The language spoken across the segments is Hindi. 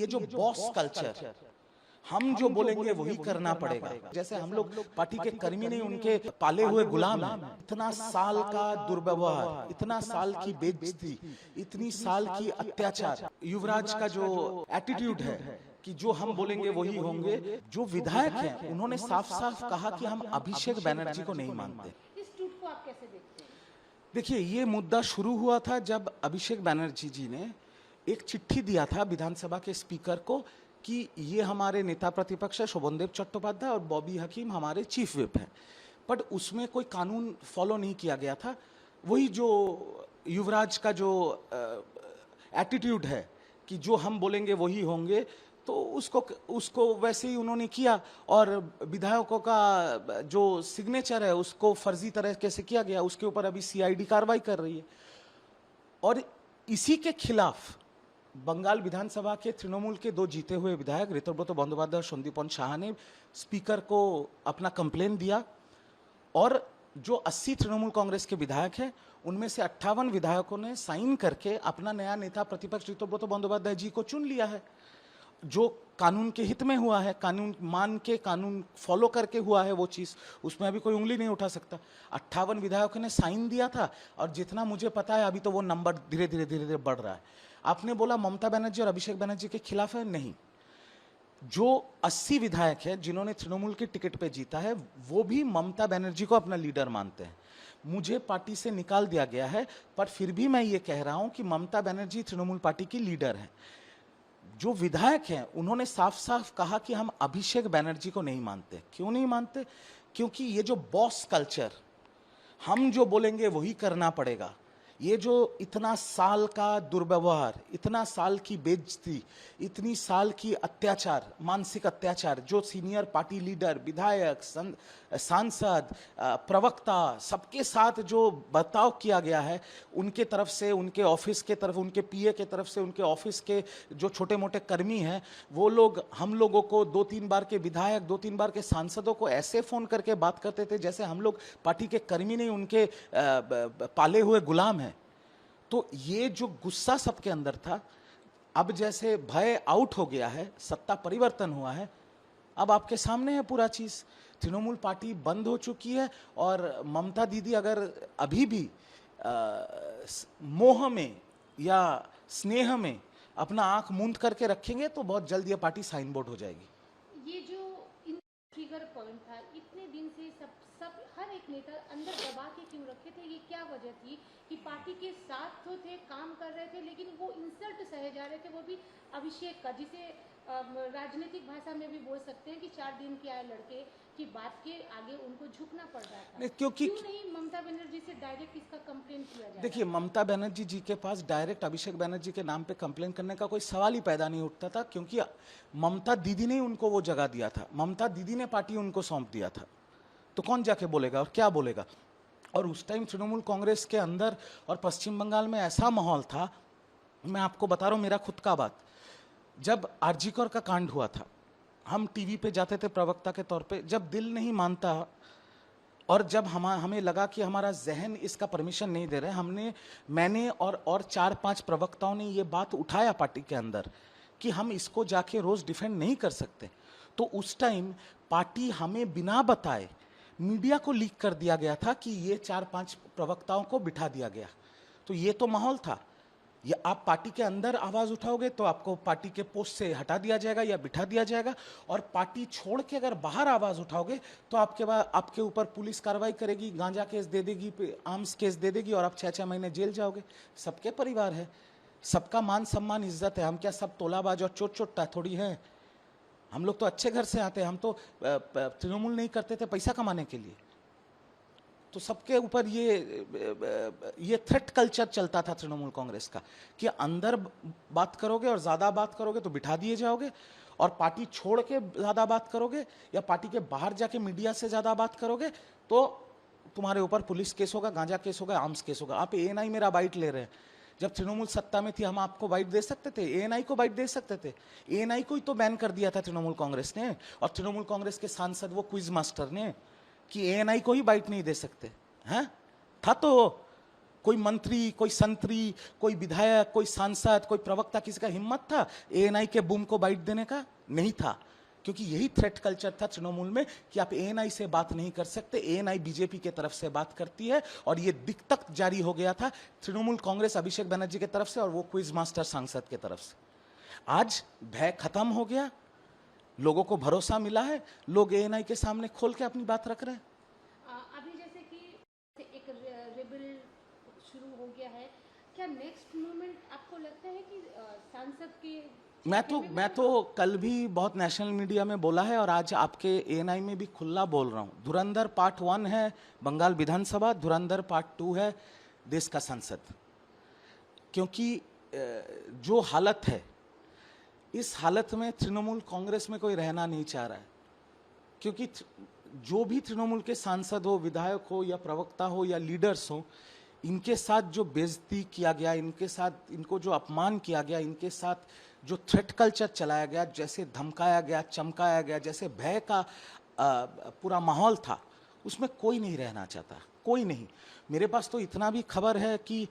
जो बॉस कल्चर, हम जो बोलेंगे वही करना पड़ेगा, जैसे हम लोग पार्टी के कर्मी नहीं, उनके पाले हुए गुलाम हैं। इतना साल का दुर्व्यवहार, इतना साल की बेइज्जती, इतनी साल की अत्याचार, युवराज का जो एटीट्यूड है कि जो हम बोलेंगे वही होंगे। जो विधायक हैं उन्होंने साफ साफ कहा कि हम अभिषेक बनर्जी को नहीं मानते। इस ट्वीट को आप कैसे देखते हैं? देखिए, ये मुद्दा शुरू हुआ था जब अभिषेक बनर्जी जी ने एक चिट्ठी दिया था विधानसभा के स्पीकर को कि ये हमारे नेता प्रतिपक्ष है शोभनदेव चट्टोपाध्याय और बॉबी हकीम हमारे चीफ विप हैं, बट उसमें कोई कानून फॉलो नहीं किया गया था। वही जो युवराज का जो एटीट्यूड है कि जो हम बोलेंगे वही होंगे, तो उसको वैसे ही उन्होंने किया और विधायकों का जो सिग्नेचर है उसको फर्जी तरीके से किया गया। उसके ऊपर अभी सीआईडी कार्रवाई कर रही है और इसी के खिलाफ बंगाल विधानसभा के तृणमूल के दो जीते हुए विधायक ऋतुव्रत बंदोपाध्याय और सन्दीपन शाह ने स्पीकर को अपना कंप्लेन दिया और जो 80 तृणमूल कांग्रेस के विधायक हैं उनमें से 58 विधायकों ने साइन करके अपना नया नेता प्रतिपक्ष ऋतुव्रत बंदोपाध्याय जी को चुन लिया है। जो कानून के हित में हुआ है, कानून मान के, कानून फॉलो करके हुआ है वो चीज़, उसमें अभी कोई उंगली नहीं उठा सकता। 58 विधायकों ने साइन दिया था और जितना मुझे पता है अभी तो वो नंबर धीरे धीरे बढ़ रहा है। आपने बोला ममता बनर्जी और अभिषेक बनर्जी के खिलाफ है, नहीं। जो 80 विधायक है जिन्होंने तृणमूल की टिकट पे जीता है वो भी ममता बनर्जी को अपना लीडर मानते हैं। मुझे पार्टी से निकाल दिया गया है, पर फिर भी मैं ये कह रहा हूं कि ममता बनर्जी तृणमूल पार्टी की लीडर है। जो विधायक हैं उन्होंने साफ साफ कहा कि हम अभिषेक बनर्जी को नहीं मानते। क्यों नहीं मानते? क्योंकि ये जो बॉस कल्चर, हम जो बोलेंगे वही करना पड़ेगा, ये जो इतना साल का दुर्व्यवहार, इतना साल की बेइज्जती, इतनी साल की अत्याचार, मानसिक अत्याचार, जो सीनियर पार्टी लीडर, विधायक, सांसद, प्रवक्ता, सबके साथ जो बर्ताव किया गया है, उनके तरफ से, उनके ऑफिस के तरफ, उनके पीए के तरफ से, उनके ऑफिस के जो छोटे मोटे कर्मी हैं, वो लोग हम लोगों को 2-3 बार के विधायक, 2-3 बार के सांसदों को ऐसे फ़ोन करके बात करते थे जैसे हम लोग पार्टी के कर्मी नहीं, उनके पाले हुए गुलाम हैं। तो ये जो गुस्सा सबके अंदर था, अब जैसे भय आउट हो गया है, सत्ता परिवर्तन हुआ है, अब आपके सामने है पूरा चीज। तृणमूल पार्टी बंद हो चुकी है और ममता दीदी अगर अभी भी मोह में या स्नेह में अपना आंख मूंद करके रखेंगे तो बहुत जल्द ये पार्टी साइन बोर्ड हो जाएगी। ये जो ट्रिगर पॉइंट था, इतने दिन से सब हर एक नेता अंदर दबा के क्यों रखे थे? ये क्या वजह थी कि पार्टी के साथ तो थे, काम कर रहे थे, लेकिन वो इंसल्ट सहे जा रहे थे, वो भी अभिषेक का, जिसे राजनीतिक भाषा में भी बोल सकते हैं कि 4 दिन के आए लड़के की बात के आगे उनको झुकना पड़ रहा था। क्योंकि क्यों नहीं ममता बनर्जी से डायरेक्ट इसका कंप्लेन किया जाए? देखिए, ममता बनर्जी जी के पास डायरेक्ट अभिषेक बनर्जी के नाम पे कंप्लेन करने का कोई सवाल ही पैदा नहीं उठता था, क्योंकि ममता दीदी ने उनको वो जगह दिया था, ममता दीदी ने पार्टी उनको सौंप दिया था। तो कौन जाके बोलेगा और क्या बोलेगा? और उस टाइम तृणमूल कांग्रेस के अंदर और पश्चिम बंगाल में ऐसा माहौल था, मैं आपको बता रहा हूँ मेरा खुद का बात, जब आरजी कर का कांड हुआ था, हम टीवी पे जाते थे प्रवक्ता के तौर पे, जब दिल नहीं मानता और जब हमें लगा कि हमारा जहन इसका परमिशन नहीं दे रहे, मैंने और 4-5 प्रवक्ताओं ने ये बात उठाया पार्टी के अंदर कि हम इसको जाके रोज डिफेंड नहीं कर सकते। तो उस टाइम पार्टी हमें बिना बताए मीडिया को लीक कर दिया गया था कि ये 4-5 प्रवक्ताओं को बिठा दिया गया। तो ये तो माहौल था। ये आप पार्टी के अंदर आवाज उठाओगे तो आपको पार्टी के पोस्ट से हटा दिया जाएगा या बिठा दिया जाएगा, और पार्टी छोड़ के अगर बाहर आवाज उठाओगे तो आपके ऊपर पुलिस कार्रवाई करेगी, गांजा केस दे देगी, आर्म्स केस दे देगी और आप 6-6 महीने जेल जाओगे। सबके परिवार है, सबका मान सम्मान इज्जत है। हम क्या सब तोलाबाज और चोट चोटता थोड़ी हैं? हम लोग तो अच्छे घर से आते हैं, हम तो तृणमूल नहीं करते थे पैसा कमाने के लिए। तो सबके ऊपर ये थ्रेट कल्चर चलता था तृणमूल कांग्रेस का कि अंदर बात करोगे और ज्यादा बात करोगे तो बिठा दिए जाओगे, और पार्टी छोड़ के ज्यादा बात करोगे या पार्टी के बाहर जाके मीडिया से ज्यादा बात करोगे तो तुम्हारे ऊपर पुलिस केस होगा, गांजा केस होगा, आर्म्स केस होगा। आप एएनआई मेरा बाइट ले रहे हैं। जब तृणमूल सत्ता में थी हम आपको बाइट दे सकते थे, एएनआई को बाइट दे सकते थे। एएनआई को ही तो बैन कर दिया था तृणमूल कांग्रेस ने, और तृणमूल कांग्रेस के सांसद वो क्विज मास्टर ने कि एएनआई को ही बाइट नहीं दे सकते हैं। था तो कोई मंत्री, कोई संतरी, कोई विधायक, कोई सांसद, कोई प्रवक्ता, किसी का हिम्मत था एएनआई के बूम को बाइट देने का? नहीं था, क्योंकि यही थ्रेट कल्चर था तृणमूल में कि आप एएनआई से बात नहीं कर सकते। एएनआई बीजेपी के तरफ से बात करती है, और ये दिक तक जारी हो गया था तृणमूल कांग्रेस अभिषेक बनर्जी की तरफ से और वो क्विज मास्टर सांसद की तरफ से। आज भय खत्म हो गया, लोगों को भरोसा मिला है, लोग एएनआई के सामने खोल के अपनी बात रख रहे हैं। अभी जैसे कि एक रेबल शुरू हो गया है, क्या नेक्स्ट मूवमेंट आपको लगता है कि सांसद के? मैं तो कल भी बहुत नेशनल मीडिया में बोला है और आज आपके एएनआई में भी खुला बोल रहा हूं। धुरंधर पार्ट 1 है बंगाल विधानसभा, धुरंधर पार्ट 2 है देश का संसद। क्योंकि जो हालत है, इस हालत में तृणमूल कांग्रेस में कोई रहना नहीं चाह रहा है, क्योंकि जो भी तृणमूल के सांसद हो, विधायक हो या प्रवक्ता हो या लीडर्स हो, इनके साथ जो बेइज्जती किया गया, इनके साथ इनको जो अपमान किया गया, इनके साथ जो थ्रेट कल्चर चलाया गया, जैसे धमकाया गया, चमकाया गया, जैसे भय का पूरा माहौल था, उसमें कोई नहीं रहना चाहता, कोई नहीं। मेरे पास तो इतना भी खबर है कि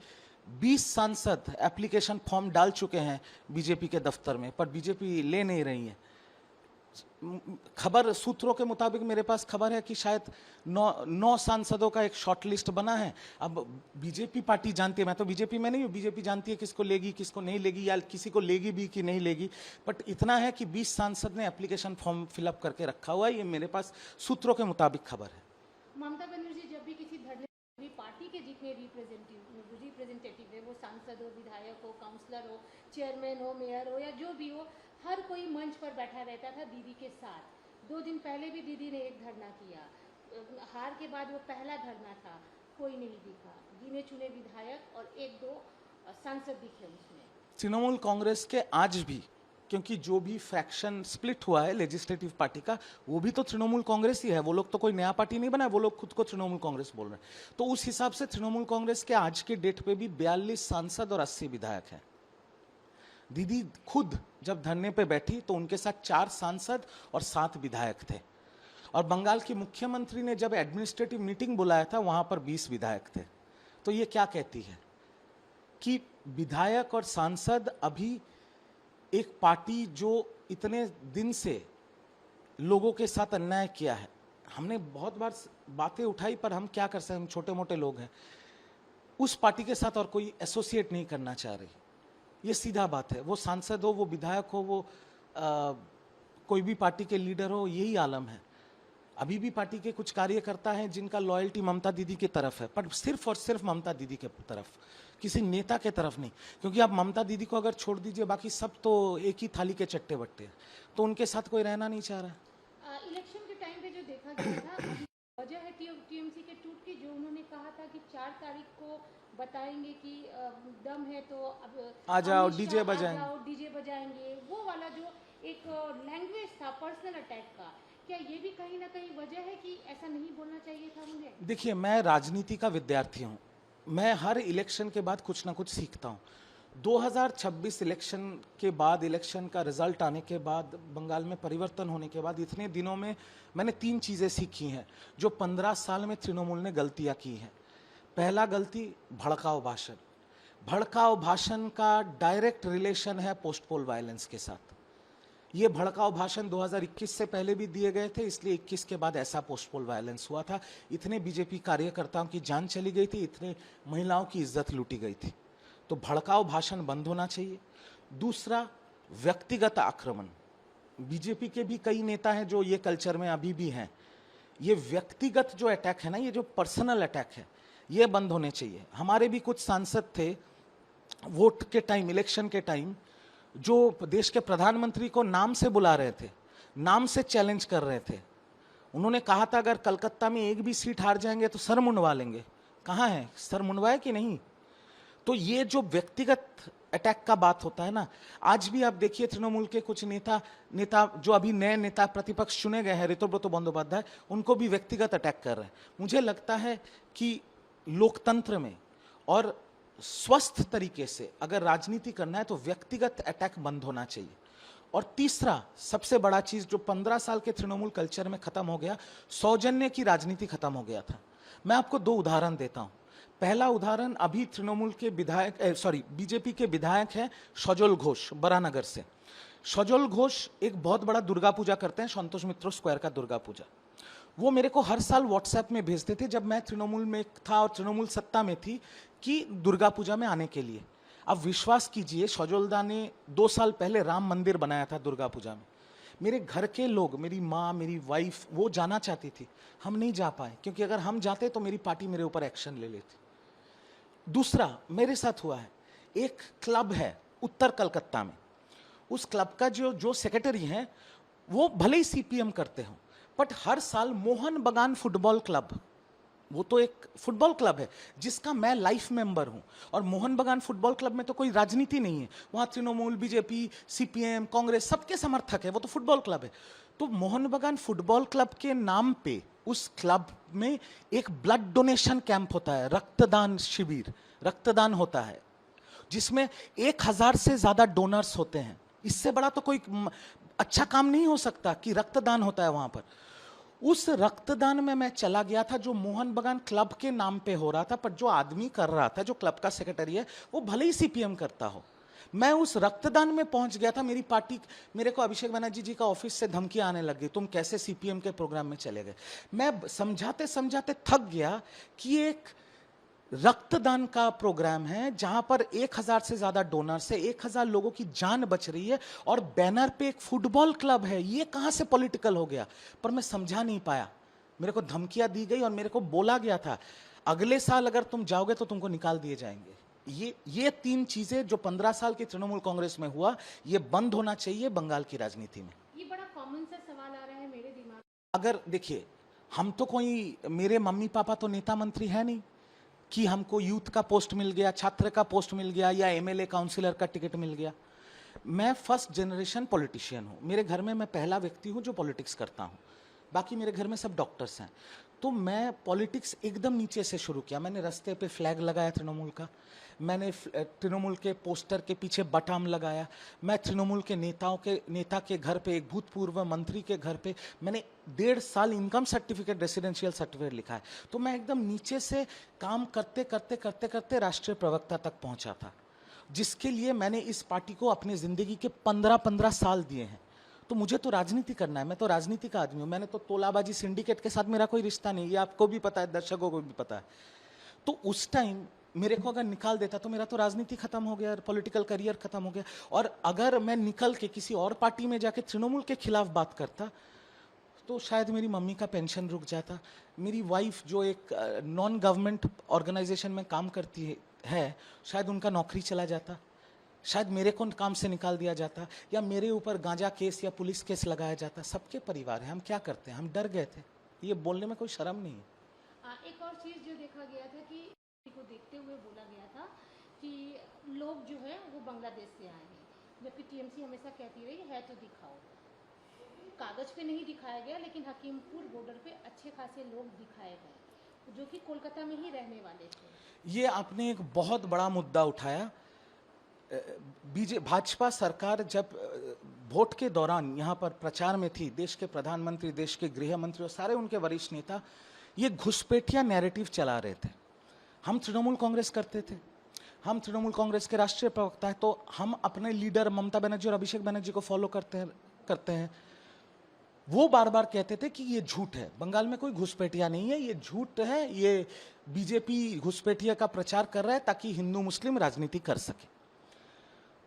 20 सांसद एप्लीकेशन फॉर्म डाल चुके हैं बीजेपी के दफ्तर में, पर बीजेपी ले नहीं रही है। खबर सूत्रों के मुताबिक मेरे पास खबर है कि शायद 9 सांसदों का एक शॉर्ट लिस्ट बना है। अब बीजेपी पार्टी जानती है, मैं तो बीजेपी में नहीं हूँ, बीजेपी जानती है किसको लेगी किसको नहीं लेगी, या किसी को लेगी भी कि नहीं लेगी। बट इतना है कि 20 सांसद ने एप्लीकेशन फॉर्म फिलअप करके रखा हुआ है, ये मेरे पास सूत्रों के मुताबिक खबर है। ममता बनर्जी जब भी किसी धरने पार्टी के जितने रिप्रेजेंटेटिव है, वो सांसद हो, विधायक हो, काउंसलर हो, चेयरमैन हो, मेयर हो या जो भी हो, हर कोई मंच पर बैठा रहता था दीदी के साथ। 2 दिन पहले भी दीदी ने एक धरना किया, हार के बाद वो पहला धरना था, कोई नहीं दिखा। गिने चुने विधायक और 1-2 सांसद दिखे उसमें। तृणमूल कांग्रेस के आज भी, क्योंकि जो भी फ्रैक्शन स्प्लिट हुआ है लेजिस्लेटिव पार्टी का, वो भी तो तृणमूल कांग्रेस ही है। वो लोग तो कोई नया पार्टी नहीं बना, वो लोग खुद को तृणमूल कांग्रेस बोल रहे हैं। तो उस हिसाब से तृणमूल कांग्रेस के आज के डेट पे भी 42 सांसद और 80 विधायक हैं। दीदी खुद जब धरने पे बैठी तो उनके साथ 4 सांसद और 7 विधायक थे, और बंगाल की मुख्यमंत्री ने जब एडमिनिस्ट्रेटिव मीटिंग बुलाया था वहां पर 20 विधायक थे। तो ये क्या कहती है कि विधायक और सांसद अभी एक पार्टी जो इतने दिन से लोगों के साथ अन्याय किया है, हमने बहुत बार बातें उठाई, पर हम क्या कर सकते हैं, हम छोटे मोटे लोग हैं, उस पार्टी के साथ और कोई एसोसिएट नहीं करना चाह रही। ये सीधा बात है। वो सांसद हो, वो विधायक हो, वो कोई भी पार्टी के लीडर हो, यही आलम है। अभी भी पार्टी के कुछ कार्यकर्ता हैं जिनका लॉयल्टी ममता दीदी की तरफ है, पर सिर्फ और सिर्फ ममता दीदी के तरफ, किसी नेता के तरफ नहीं। क्योंकि आप ममता दीदी को अगर छोड़ दीजिए, बाकी सब तो एक ही थाली के चट्टे बट्टे हैं, तो उनके साथ कोई रहना नहीं चाह रहा। इलेक्शन के टाइम पे जो देखा गया था, वजह है टीएमसी के टूट की, जो उन्होंने कहा था कि 4 तारीख को बताएंगे कि दम है तो अब आ जाओ, डीजे बजाएंगे, वो वाला जो एक लैंग्वेज था पर्सनल अटैक का, क्या ये भी कहीं ना कहीं वजह है कि ऐसा नहीं बोलना चाहिए था मुझे? देखिए, मैं राजनीति का विद्यार्थी हूँ, मैं हर इलेक्शन के बाद कुछ ना कुछ सीखता हूँ। 2026 इलेक्शन के बाद, इलेक्शन का रिजल्ट आने के बाद, बंगाल में परिवर्तन होने के बाद, इतने दिनों में मैंने 3 चीज़ें सीखी हैं जो 15 साल में तृणमूल ने गलतियाँ की हैं। पहला गलती, भड़काऊ भाषण। भड़काऊ भाषण का डायरेक्ट रिलेशन है पोस्ट पोल वायलेंस के साथ। ये भड़काऊ भाषण 2021 से पहले भी दिए गए थे, इसलिए 21 के बाद ऐसा पोस्ट पोल वायलेंस हुआ था। इतने बीजेपी कार्यकर्ताओं की जान चली गई थी, इतने महिलाओं की इज्जत लूटी गई थी। तो भड़काऊ भाषण बंद होना चाहिए। दूसरा, व्यक्तिगत आक्रमण। बीजेपी के भी कई नेता हैं जो ये कल्चर में अभी भी हैं। ये व्यक्तिगत जो अटैक है ना, ये जो पर्सनल अटैक है, ये बंद होने चाहिए। हमारे भी कुछ सांसद थे वोट के टाइम, इलेक्शन के टाइम, जो देश के प्रधानमंत्री को नाम से बुला रहे थे, नाम से चैलेंज कर रहे थे। उन्होंने कहा था अगर कलकत्ता में एक भी सीट हार जाएंगे तो सर मुंडवा लेंगे। कहाँ है सर मुंडवाए कि नहीं? तो ये जो व्यक्तिगत अटैक का बात होता है ना, आज भी आप देखिए तृणमूल के कुछ नेता जो अभी नए नेता प्रतिपक्ष चुने गए हैं, ऋतुव्रत बंदोपाध्याय, उनको भी व्यक्तिगत अटैक कर रहे हैं। मुझे लगता है कि लोकतंत्र में और स्वस्थ तरीके से अगर राजनीति करना है तो व्यक्तिगत अटैक बंद होना चाहिए। और तीसरा सबसे बड़ा चीज जो 15 साल के तृणमूल कल्चर में खत्म हो गया, सौजन्य की राजनीति खत्म हो गया था। मैं आपको 2 उदाहरण देता हूं। पहला उदाहरण अभी तृणमूल के विधायक बीजेपी के विधायक हैं सजल घोष बरानगर से। सजल घोष एक बहुत बड़ा दुर्गा पूजा करते हैं, संतोष मित्रो स्क्वायर का दुर्गा पूजा। वो मेरे को हर साल व्हाट्सएप में भेजते थे जब मैं तृणमूल में था और तृणमूल सत्ता में थी कि दुर्गा पूजा में आने के लिए। अब विश्वास कीजिए, सजोलदा ने 2 साल पहले राम मंदिर बनाया था दुर्गा पूजा में। मेरे घर के लोग, मेरी माँ, मेरी वाइफ, वो जाना चाहती थी, हम नहीं जा पाए क्योंकि अगर हम जाते तो मेरी पार्टी मेरे ऊपर एक्शन ले लेती। दूसरा मेरे साथ हुआ है, एक क्लब है उत्तर कलकत्ता में, उस क्लब का जो सेक्रेटरी हैं वो भले ही सीपीएम करते हो, बट हर साल मोहन बगान फुटबॉल क्लब, वो तो एक फुटबॉल क्लब है जिसका मैं लाइफ मेंबर हूं, और मोहन बगान फुटबॉल क्लब में तो कोई राजनीति नहीं है, वहां तृणमूल, बीजेपी, सीपीएम, कांग्रेस सबके समर्थक है, वो तो फुटबॉल क्लब है। तो मोहन बगान फुटबॉल क्लब के नाम पे उस क्लब में एक ब्लड डोनेशन कैंप होता है, रक्तदान शिविर, रक्तदान होता है जिसमें 1000 से ज्यादा डोनर्स होते हैं। इससे बड़ा तो कोई अच्छा काम नहीं हो सकता कि रक्तदान होता है वहां पर। उस रक्तदान में मैं चला गया था जो मोहन बगान क्लब के नाम पे हो रहा था, पर जो आदमी कर रहा था, जो क्लब का सेक्रेटरी है, वो भले ही सीपीएम करता हो। मैं उस रक्तदान में पहुंच गया था, मेरी पार्टी, मेरे को अभिषेक बनर्जी जी का ऑफिस से धमकियां आने लग गई, तुम कैसे सीपीएम के प्रोग्राम में चले गए। मैं समझाते समझाते थक गया कि एक रक्तदान का प्रोग्राम है जहां पर 1000 से ज्यादा डोनर से 1000 लोगों की जान बच रही है, और बैनर पे एक फुटबॉल क्लब है, ये कहां से पॉलिटिकल हो गया। पर मैं समझा नहीं पाया, मेरे को धमकियां दी गई और मेरे को बोला गया था अगले साल अगर तुम जाओगे तो तुमको निकाल दिए जाएंगे। ये 3 चीजें जो 15 साल की तृणमूल कांग्रेस में हुआ, ये बंद होना चाहिए बंगाल की राजनीति में। ये बड़ा कॉमन सा सवाल आ रहा है मेरे दिमाग में। अगर देखिए, हम तो कोई, मेरे मम्मी पापा तो नेता मंत्री है नहीं कि हमको यूथ का पोस्ट मिल गया, छात्र का पोस्ट मिल गया, या एमएलए काउंसिलर का टिकट मिल गया। मैं फर्स्ट जनरेशन पॉलिटिशियन हूँ, मेरे घर में मैं पहला व्यक्ति हूँ जो पॉलिटिक्स करता हूँ, बाकी मेरे घर में सब डॉक्टर्स हैं। तो मैं पॉलिटिक्स एकदम नीचे से शुरू किया। मैंने रास्ते पे फ्लैग लगाया तृणमूल का, मैंने तृणमूल के पोस्टर के पीछे बटाम लगाया, मैं तृणमूल के नेता के घर पे, एक भूतपूर्व मंत्री के घर पे मैंने 1.5 साल इनकम सर्टिफिकेट, रेसिडेंशियल सर्टिफिकेट लिखा है। तो मैं एकदम नीचे से काम करते करते करते करते राष्ट्रीय प्रवक्ता तक पहुंचा था, जिसके लिए मैंने इस पार्टी को अपनी जिंदगी के 15-15 साल दिए हैं। तो मुझे तो राजनीति करना है, मैं तो राजनीति का आदमी हूँ। मैंने तो तोलाबाजी सिंडिकेट के साथ मेरा कोई रिश्ता नहीं, ये आपको भी पता है, दर्शकों को भी पता है। तो उस टाइम मेरे को अगर निकाल देता तो मेरा तो राजनीति खत्म हो गया, पॉलिटिकल करियर खत्म हो गया। और अगर मैं निकल के किसी और पार्टी में जाके तृणमूल के खिलाफ बात करता तो शायद मेरी मम्मी का पेंशन रुक जाता, मेरी वाइफ जो एक नॉन गवर्नमेंट ऑर्गेनाइजेशन में काम करती है शायद उनका नौकरी चला जाता, शायद मेरे को काम से निकाल दिया जाता, या मेरे ऊपर गांजा केस या पुलिस केस लगाया जाता। सबके परिवार है, हम क्या करते हैं, हम डर गए थे। ये बोलने में कोई शर्म नहीं है। एक और चीज जो देखा गया था कि को देखते हुए बोला गया था कि लोग जो है वो बांग्लादेश से आए हैं, जबकि टीएमसी हमेशा कहती रही है तो दिखाओ। कागज पे नहीं दिखाया गया, लेकिन हकीमपुर बॉर्डर पे अच्छे खासे लोग दिखाए गए जो कि कोलकाता में ही रहने वाले थे। ये आपने एक बहुत बड़ा मुद्दा उठाया। भाजपा सरकार जब वोट के दौरान यहाँ पर प्रचार में थी, देश के प्रधानमंत्री, देश के गृह मंत्री और सारे उनके वरिष्ठ नेता ये घुसपैठिया नैरेटिव चला रहे थे। हम तृणमूल कांग्रेस करते थे, हम तृणमूल कांग्रेस के राष्ट्रीय प्रवक्ता है, तो हम अपने लीडर ममता बनर्जी और अभिषेक बनर्जी को फॉलो करते हैं। वो बार बार कहते थे कि ये झूठ है, बंगाल में कोई घुसपैठिया नहीं है, ये झूठ है, ये बीजेपी घुसपैठिया का प्रचार कर रहा है ताकि हिंदू मुस्लिम राजनीति कर सके।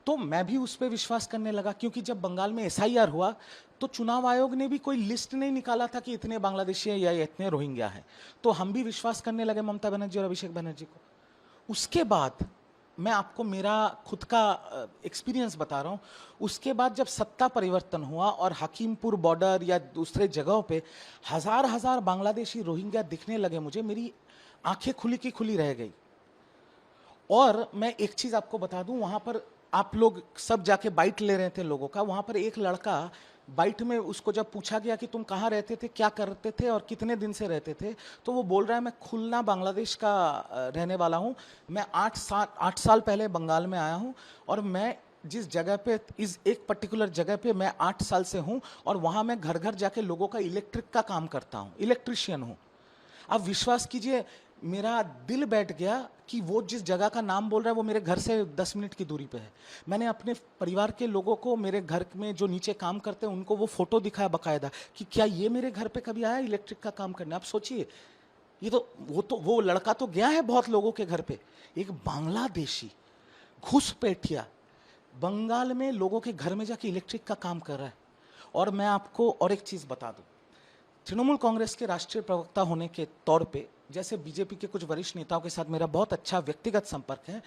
तो मैं भी उस पर विश्वास करने लगा, क्योंकि जब बंगाल में एसआईआर हुआ तो चुनाव आयोग ने भी कोई लिस्ट नहीं निकाला था कि इतने बांग्लादेशी या इतने रोहिंग्या हैं। तो हम भी विश्वास करने लगे ममता बनर्जी और अभिषेक बनर्जी को। उसके बाद मैं आपको मेरा खुद का एक्सपीरियंस बता रहा हूँ। उसके बाद जब सत्ता परिवर्तन हुआ और हकीमपुर बॉर्डर या दूसरे जगहों पे हजार बांग्लादेशी रोहिंग्या दिखने लगे मुझे, मेरी आंखें खुली की खुली रह गई। और मैं एक चीज आपको बता दूं, वहां पर आप लोग सब जाके बाइट ले रहे थे लोगों का, वहां पर एक लड़का बाइट में उसको जब पूछा गया कि तुम कहाँ रहते थे, क्या करते थे और कितने दिन से रहते थे, तो वो बोल रहा है मैं खुलना बांग्लादेश का रहने वाला हूँ, मैं 8 साल पहले बंगाल में आया हूँ और मैं जिस जगह पे, इस एक पर्टिकुलर जगह पे मैं 8 साल से हूँ और वहाँ मैं घर घर जाके लोगों का इलेक्ट्रिक का काम करता हूँ, इलेक्ट्रिशियन हूँ। आप विश्वास कीजिए, मेरा दिल बैठ गया कि वो जिस जगह का नाम बोल रहा है वो मेरे घर से 10 मिनट की दूरी पे है। मैंने अपने परिवार के लोगों को, मेरे घर में जो नीचे काम करते हैं उनको वो फोटो दिखाया बकायदा कि क्या ये मेरे घर पे कभी आया इलेक्ट्रिक का काम करने। आप सोचिए, ये तो वो लड़का तो गया है बहुत लोगों के घर पे। एक बांग्लादेशी घुसपैठिया बंगाल में लोगों के घर में जाके इलेक्ट्रिक का काम कर रहा है। और मैं आपको और एक चीज बता दूं, तृणमूल कांग्रेस के राष्ट्रीय प्रवक्ता होने के तौर पे, जैसे बीजेपी के कुछ वरिष्ठ नेताओं के साथ मेरा बहुत अच्छा व्यक्तिगत संपर्क है,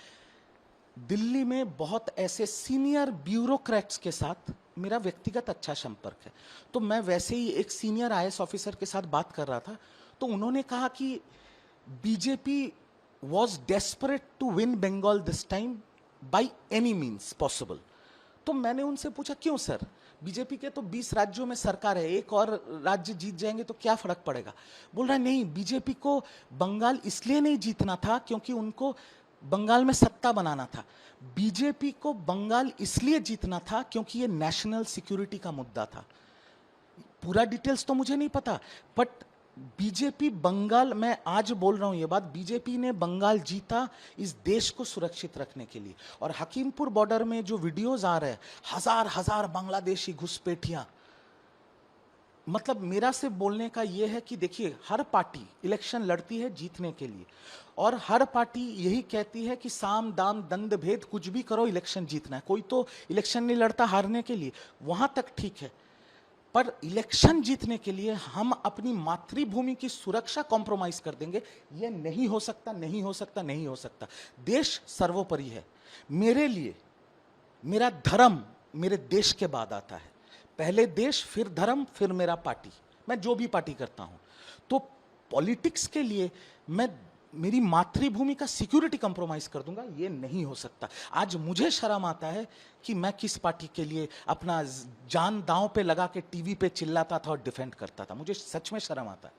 दिल्ली में बहुत ऐसे सीनियर ब्यूरोक्रेट्स के साथ मेरा व्यक्तिगत अच्छा संपर्क है। तो मैं वैसे ही एक सीनियर आईएएस ऑफिसर के साथ बात कर रहा था, तो उन्होंने कहा कि BJP was desperate to win Bengal this time by any means possible. तो मैंने उनसे पूछा क्यों सर, बीजेपी के तो 20 राज्यों में सरकार है, एक और राज्य जीत जाएंगे तो क्या फर्क पड़ेगा। बोल रहा है नहीं, बीजेपी को बंगाल इसलिए नहीं जीतना था क्योंकि उनको बंगाल में सत्ता बनाना था। बीजेपी को बंगाल इसलिए जीतना था क्योंकि ये नेशनल सिक्योरिटी का मुद्दा था। पूरा डिटेल्स तो मुझे नहीं पता, बट बीजेपी बंगाल, मैं आज बोल रहा हूं ये बात, बीजेपी ने बंगाल जीता इस देश को सुरक्षित रखने के लिए। और हकीमपुर बॉर्डर में जो वीडियोस आ रहे हैं, हजार हजार बांग्लादेशी घुसपैठियां, मतलब मेरा से बोलने का ये है कि देखिए, हर पार्टी इलेक्शन लड़ती है जीतने के लिए, और हर पार्टी यही कहती है कि साम दाम दंड भेद कुछ भी करो इलेक्शन जीतना है। कोई तो इलेक्शन नहीं लड़ता हारने के लिए, वहां तक ठीक है, पर इलेक्शन जीतने के लिए हम अपनी मातृभूमि की सुरक्षा कॉम्प्रोमाइज कर देंगे, यह नहीं हो सकता, नहीं हो सकता, नहीं हो सकता। देश सर्वोपरि है। मेरे लिए मेरा धर्म मेरे देश के बाद आता है, पहले देश, फिर धर्म, फिर मेरा पार्टी, मैं जो भी पार्टी करता हूं। तो पॉलिटिक्स के लिए मैं मेरी मातृभूमि का सिक्योरिटी कंप्रोमाइज कर दूंगा, ये नहीं हो सकता। आज मुझे शर्म आता है कि मैं किस पार्टी के लिए अपना जान दांव पे लगा के टीवी पे चिल्लाता था और डिफेंड करता था। मुझे सच में शर्म आता है।